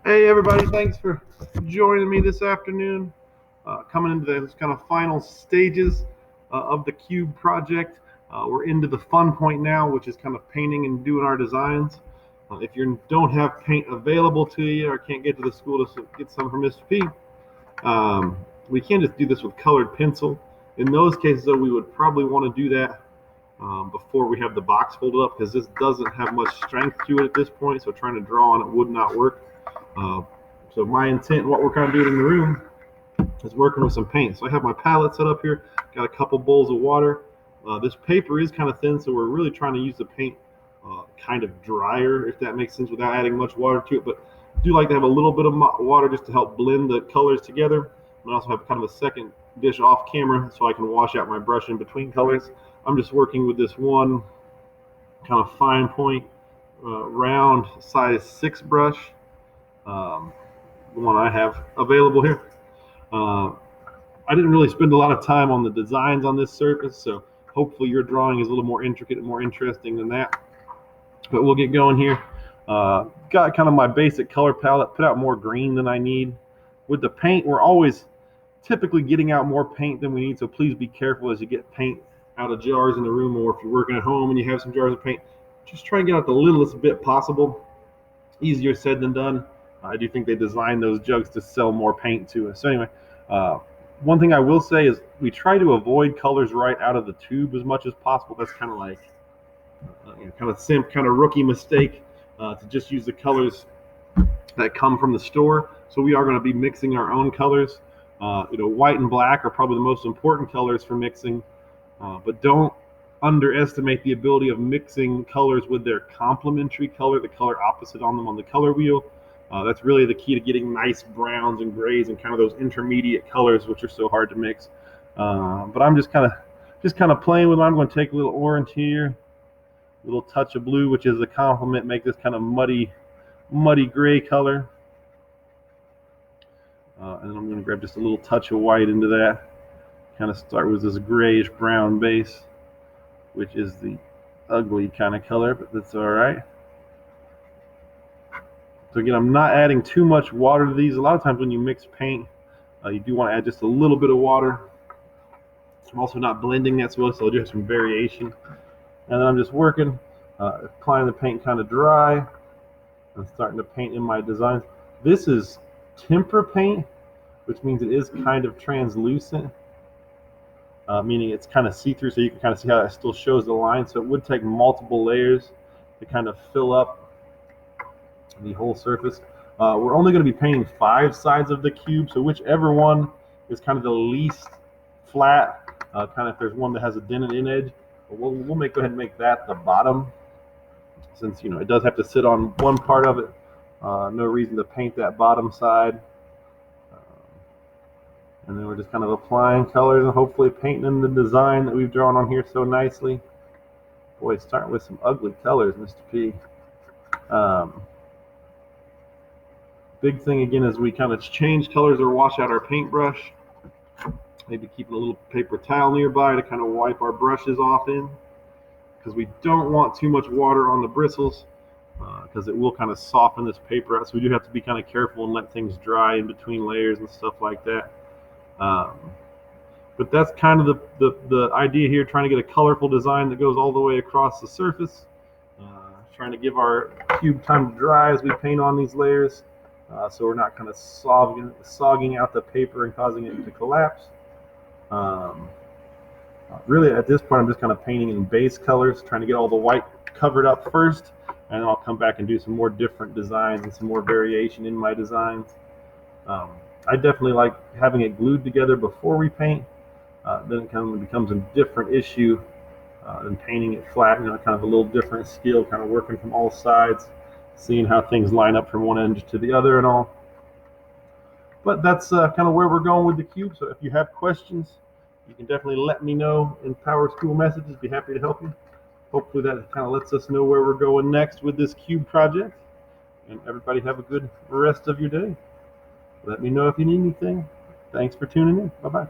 Hey everybody, thanks for joining me this afternoon. Coming into the kind of final stages of the Cube project. We're into the fun point now, which is kind of painting and doing our designs. If you don't have paint available to you or can't get to the school to get some from Mr. P, we can just do this with colored pencil. In those cases, though, we would probably want to do that before we have the box folded up, because this doesn't have much strength to it at this point, so trying to draw on it would not work. Uh, so my intent, what we're kind of doing in the room, is working with some paint. So I have my palette set up here, got a couple bowls of water. This paper is kind of thin, so we're really trying to use the paint kind of drier, if that makes sense, without adding much water to it. But I do like to have a little bit of water just to help blend the colors together. And I also have kind of a second dish off camera so I can wash out my brush in between colors. I'm just working with this one kind of fine point round size 6 brush, the one I have available here. I didn't really spend a lot of time on the designs on this surface, so hopefully your drawing is a little more intricate and more interesting than that. But we'll get going here. Got kind of my basic color palette, put out more green than I need. With the paint, we're always typically getting out more paint than we need, so please be careful as you get paint out of jars in the room, or if you're working at home and you have some jars of paint, just try and get out the littlest bit possible. Easier said than done. I do think they designed those jugs to sell more paint to us. So anyway, one thing I will say is we try to avoid colors right out of the tube as much as possible. That's kind of like kind of rookie mistake to just use the colors that come from the store. So we are going to be mixing our own colors. White and black are probably the most important colors for mixing, but don't underestimate the ability of mixing colors with their complementary color, the color opposite on them on the color wheel. That's really the key to getting nice browns and grays and kind of those intermediate colors, which are so hard to mix. But I'm just kind of playing with them. I'm going to take a little orange here, a little touch of blue, which is a complement, make this kind of muddy gray color. And then I'm going to grab just a little touch of white into that. Kind of start with this grayish brown base, which is the ugly kind of color, but that's all right. So again, I'm not adding too much water to these. A lot of times when you mix paint, you do want to add just a little bit of water. I'm also not blending that well, so I'll do have some variation. And then I'm just working, applying the paint kind of dry. I'm starting to paint in my designs. This is tempera paint, which means it is kind of translucent, meaning it's kind of see-through, so you can kind of see how that still shows the line. So it would take multiple layers to kind of fill up the whole surface. We're only going to be painting 5 sides of the cube, so whichever one is kind of the least flat, kind of if there's one that has a dented in edge, we'll go ahead and make that the bottom, since it does have to sit on one part of it. No reason to paint that bottom side. And then we're just kind of applying colors and hopefully painting in the design that we've drawn on here so nicely. Boy, starting with some ugly colors, Mr. P. Big thing again is we kind of change colors or wash out our paintbrush. Maybe keep a little paper towel nearby to kind of wipe our brushes off in, because we don't want too much water on the bristles, because it will kind of soften this paper out. So we do have to be kind of careful and let things dry in between layers and stuff like that. But that's kind of the idea here, trying to get a colorful design that goes all the way across the surface. Trying to give our cube time to dry as we paint on these layers, so we're not kind of sogging out the paper and causing it to collapse. Really at this point I'm just kind of painting in base colors, trying to get all the white covered up first, and then I'll come back and do some more different designs and some more variation in my designs. I definitely like having it glued together before we paint. Then it kind of becomes a different issue than painting it flat. Kind of a little different skill, kind of working from all sides, seeing how things line up from one end to the other and all. But that's kind of where we're going with the cube. So if you have questions, you can definitely let me know in Power School messages. Be happy to help you. Hopefully that kind of lets us know where we're going next with this cube project. And everybody have a good rest of your day. Let me know if you need anything. Thanks for tuning in. Bye-bye.